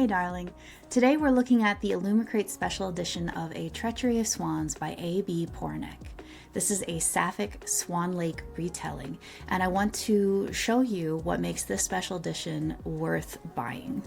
Hey darling, today we're looking at the Illumicrate special edition of A Treachery of Swans by A.B. Poranek. This is a Sapphic Swan Lake retelling, and I want to show you what makes this special edition worth buying.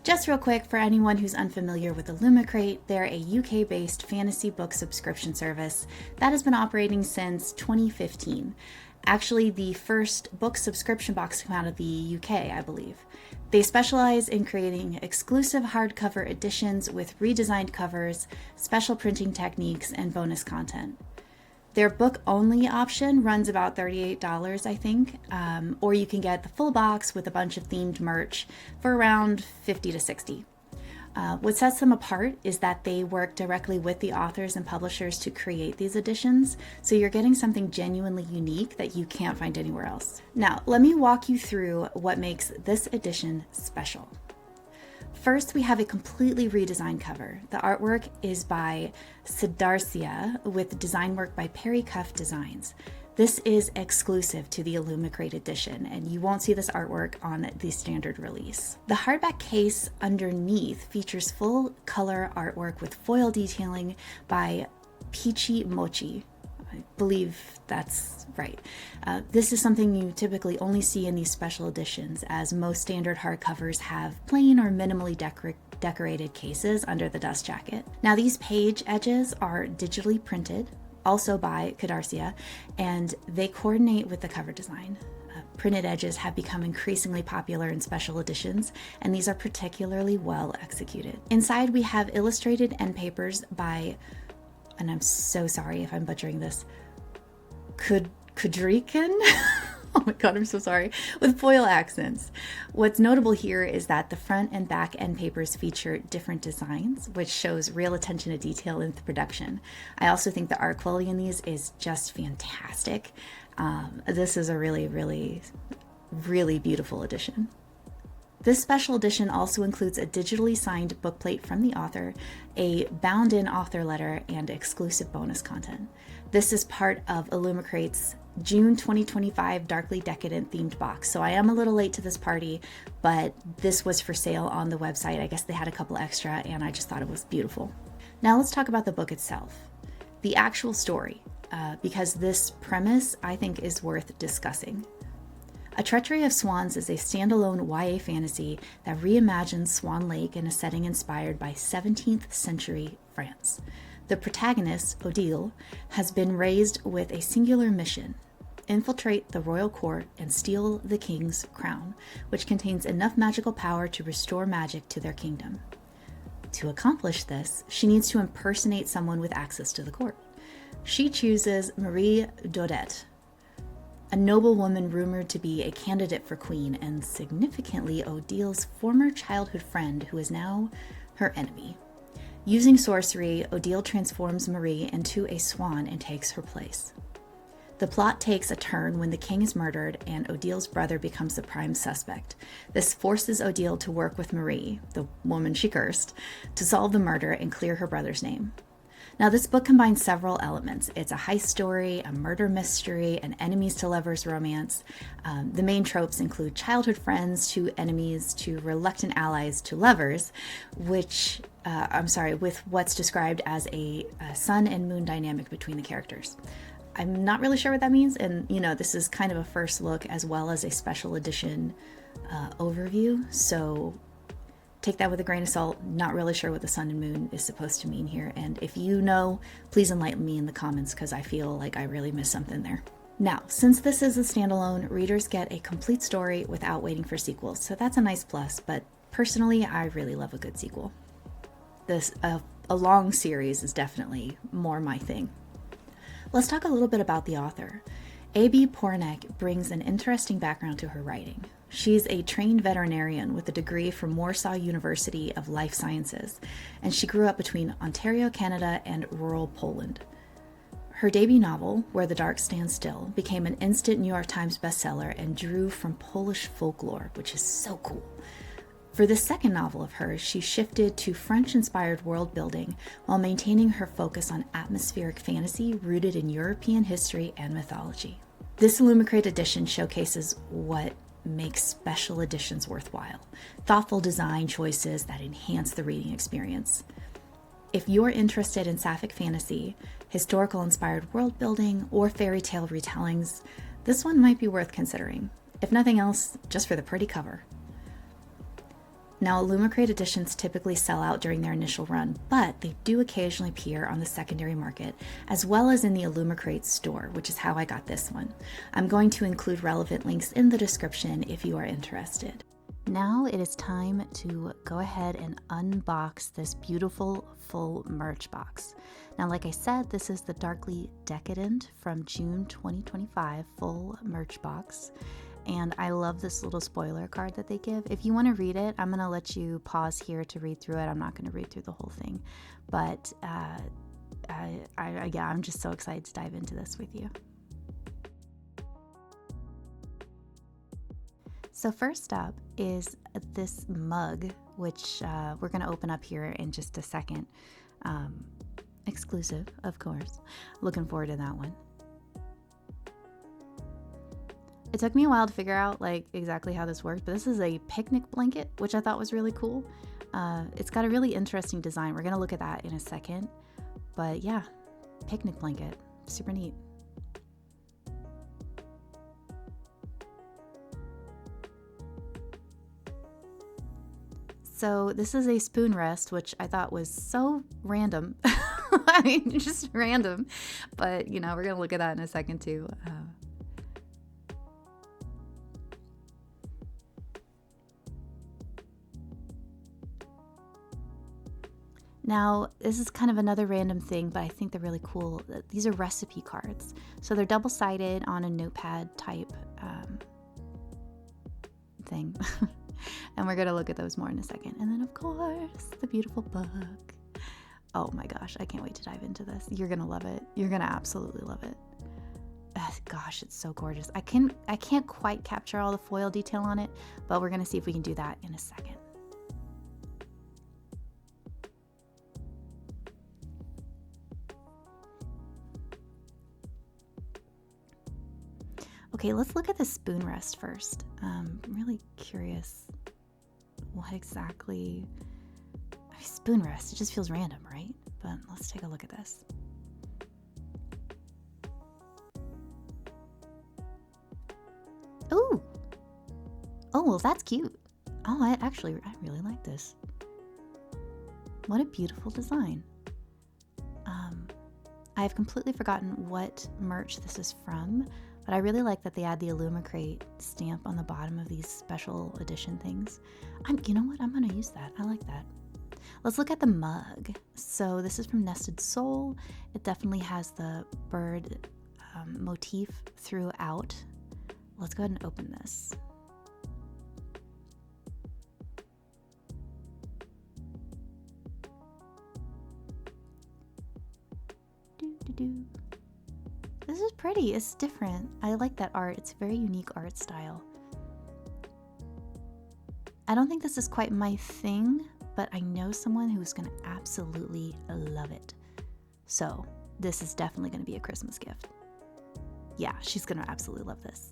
Just real quick, for anyone who's unfamiliar with Illumicrate, they're a UK-based fantasy book subscription service that has been operating since 2015. Actually, the first book subscription box came out of the UK, I believe. They specialize in creating exclusive hardcover editions with redesigned covers, special printing techniques, and bonus content. Their book-only option runs about $38, I think, or you can get the full box with a bunch of themed merch for around $50 to $60. What sets them apart is that they work directly with the authors and publishers to create these editions, so you're getting something genuinely unique that you can't find anywhere else. Now, let me walk you through what makes this edition special. First, we have a completely redesigned cover. The artwork is by Sidarcia with design work by Perry Cuff Designs. This is exclusive to the Illumicrate edition, and you won't see this artwork on the standard release. The hardback case underneath features full color artwork with foil detailing by Peachy Mochi. I believe that's right. This is something you typically only see in these special editions, as most standard hardcovers have plain or minimally decorated cases under the dust jacket. Now, these page edges are digitally printed, also by Sidarcia, and they coordinate with the cover design. Printed edges have become increasingly popular in special editions, and these are particularly well executed. Inside, we have illustrated end papers by, and I'm so sorry if I'm butchering this, Kudrikan? Oh my god, I'm so sorry, with foil accents. What's notable here is that the front and back end papers feature different designs, which shows real attention to detail in the production. I also think the art quality in these is just fantastic. This is a really, really, really beautiful edition. This special edition also includes a digitally signed bookplate from the author, a bound-in author letter, and exclusive bonus content. This is part of Illumicrate's June 2025 Darkly Decadent themed box. So I am a little late to this party, but this was for sale on the website. I guess they had a couple extra, and I just thought it was beautiful. Now let's talk about the book itself, the actual story, because this premise I think is worth discussing. A Treachery of Swans is a standalone YA fantasy that reimagines Swan Lake in a setting inspired by 17th century France. The protagonist, Odile, has been raised with a singular mission: infiltrate the royal court and steal the king's crown, which contains enough magical power to restore magic to their kingdom. To accomplish this, she needs to impersonate someone with access to the court. She chooses Marie Daudet, a noblewoman rumored to be a candidate for queen, and significantly Odile's former childhood friend, who is now her enemy. Using sorcery, Odile transforms Marie into a swan and takes her place. The plot takes a turn when the king is murdered and Odile's brother becomes the prime suspect. This forces Odile to work with Marie, the woman she cursed, to solve the murder and clear her brother's name. Now, this book combines several elements. It's a heist story, a murder mystery, an enemies to lovers romance. The main tropes include childhood friends to enemies to reluctant allies to lovers, with what's described as a sun and moon dynamic between the characters. I'm not really sure what that means, and this is kind of a first look as well as a special edition overview, so take that with a grain of salt. Not really sure what the sun and moon is supposed to mean here, and if you know, please enlighten me in the comments, because I feel like I really missed something there. Now, since this is a standalone, readers get a complete story without waiting for sequels, so that's a nice plus, but personally, I really love a good sequel. A long series is definitely more my thing. Let's talk a little bit about the author. A.B. Poranek brings an interesting background to her writing. She's a trained veterinarian with a degree from Warsaw University of Life Sciences, and she grew up between Ontario, Canada, and rural Poland. Her debut novel, Where the Dark Stands Still, became an instant New York Times bestseller and drew from Polish folklore, which is so cool. For this second novel of hers, she shifted to French-inspired world building while maintaining her focus on atmospheric fantasy rooted in European history and mythology. This Illumicrate edition showcases what make special editions worthwhile. Thoughtful design choices that enhance the reading experience. If you're interested in Sapphic fantasy, historical-inspired world building, or fairy tale retellings, this one might be worth considering. If nothing else, just for the pretty cover. Now, Illumicrate editions typically sell out during their initial run, but they do occasionally appear on the secondary market, as well as in the Illumicrate store, which is how I got this one. I'm going to include relevant links in the description if you are interested. Now it is time to go ahead and unbox this beautiful full merch box. Now, like I said, this is the Darkly Decadent from June 2025 full merch box. And I love this little spoiler card that they give. If you want to read it, I'm going to let you pause here to read through it. I'm not going to read through the whole thing. But I'm just so excited to dive into this with you. So first up is this mug, which we're going to open up here in just a second. Exclusive, of course. Looking forward to that one. It took me a while to figure out like exactly how this works, but this is a picnic blanket, which I thought was really cool. It's got a really interesting design. We're going to look at that in a second. But yeah, picnic blanket, super neat. So this is a spoon rest, which I thought was so random. I mean, just random. But, you know, we're going to look at that in a second too. Now, this is kind of another random thing, but I think they're really cool. These are recipe cards. So they're double-sided on a notepad type thing. And we're going to look at those more in a second. And then, of course, the beautiful book. Oh my gosh, I can't wait to dive into this. You're going to love it. You're going to absolutely love it. Gosh, it's so gorgeous. I can't quite capture all the foil detail on it, but we're going to see if we can do that in a second. Okay, let's look at the spoon rest first. I'm really curious what exactly... spoon rest, it just feels random, right? But let's take a look at this. Ooh! Oh, well, that's cute. Oh, I really like this. What a beautiful design. I have completely forgotten what merch this is from, but I really like that they add the Illumicrate stamp on the bottom of these special edition things. You know what? I'm going to use that. I like that. Let's look at the mug. So this is from Nested Soul. It definitely has the bird motif throughout. Let's go ahead and open this. This is pretty. It's different. I like that art. It's a very unique art style. I don't think this is quite my thing, but I know someone who's going to absolutely love it. So this is definitely going to be a Christmas gift. Yeah, she's going to absolutely love this.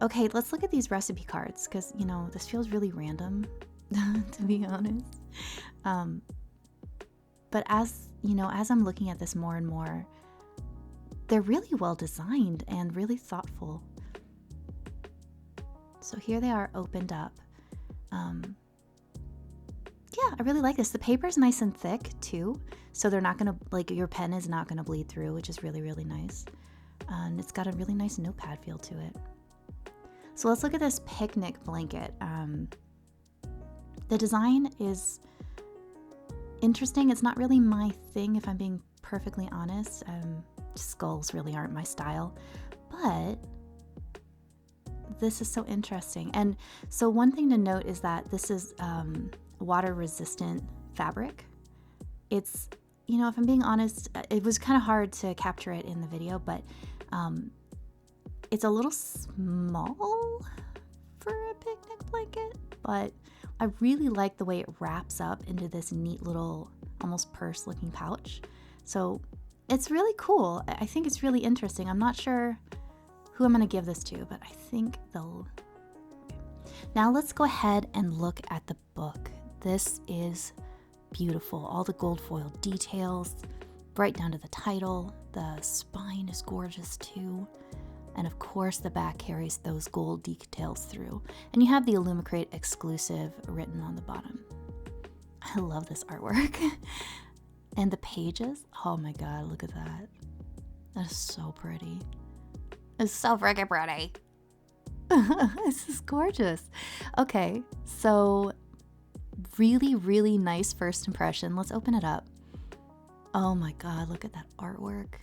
Okay, let's look at these recipe cards because, you know, this feels really random, to be honest. But as, you know, as I'm looking at this more and more, they're really well designed and really thoughtful. So here they are opened up. Yeah, I really like this. The paper's nice and thick too. So they're not gonna, like, your pen is not gonna bleed through, which is really, really nice. And it's got a really nice notepad feel to it. So let's look at this picnic blanket. The design is interesting. It's not really my thing, if I'm being perfectly honest. Skulls really aren't my style, but this is so interesting. And so one thing to note is that this is water resistant fabric. It's, you know, if I'm being honest, it was kind of hard to capture it in the video, but it's a little small for a picnic blanket, but I really like the way it wraps up into this neat little almost purse looking pouch. So it's really cool. I think it's really interesting. I'm not sure who I'm going to give this to, but I think they'll... Now let's go ahead and look at the book. This is beautiful. All the gold foil details, right down to the title. The spine is gorgeous too. And of course the back carries those gold details through. And you have the Illumicrate exclusive written on the bottom. I love this artwork. And the pages, oh my god, look at that. That is so pretty. It's so freaking pretty. This is gorgeous. Okay, so really, really nice first impression. Let's open it up. Oh my god, look at that artwork.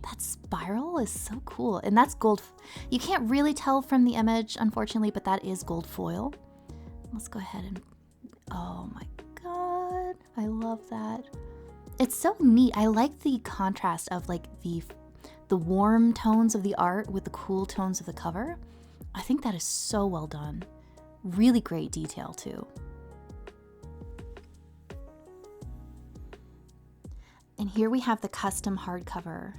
That spiral is so cool. And that's gold. You can't really tell from the image, unfortunately, but that is gold foil. Let's go ahead and... Oh my god, I love that. It's so neat. I like the contrast of like the warm tones of the art with the cool tones of the cover. I think that is so well done. Really great detail too. And here we have the custom hardcover.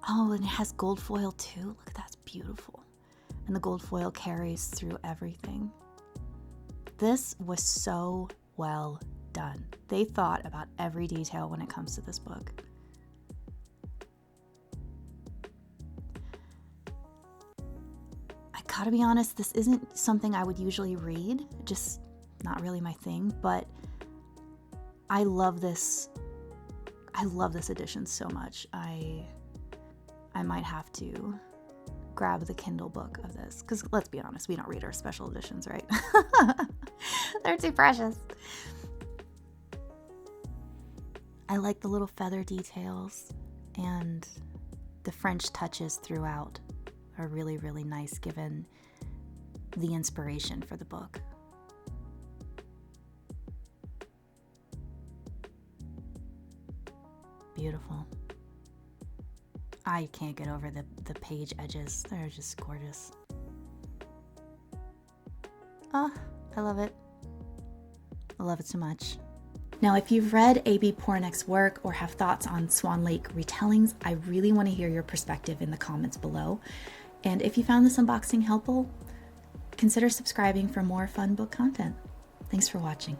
Oh, and it has gold foil too. Look, that's beautiful. And the gold foil carries through everything. This was so well done. They thought about every detail when it comes to this book. I gotta be honest, this isn't something I would usually read, just not really my thing, but I love this. I love this edition so much. I might have to grab the Kindle book of this, because let's be honest, we don't read our special editions, right? They're too precious. I like the little feather details, and the French touches throughout are really, really nice given the inspiration for the book. Beautiful. I can't get over the page edges. They're just gorgeous. Oh, I love it. I love it so much. Now, if you've read A.B. Poranek's work or have thoughts on Swan Lake retellings, I really want to hear your perspective in the comments below. And if you found this unboxing helpful, consider subscribing for more fun book content. Thanks for watching.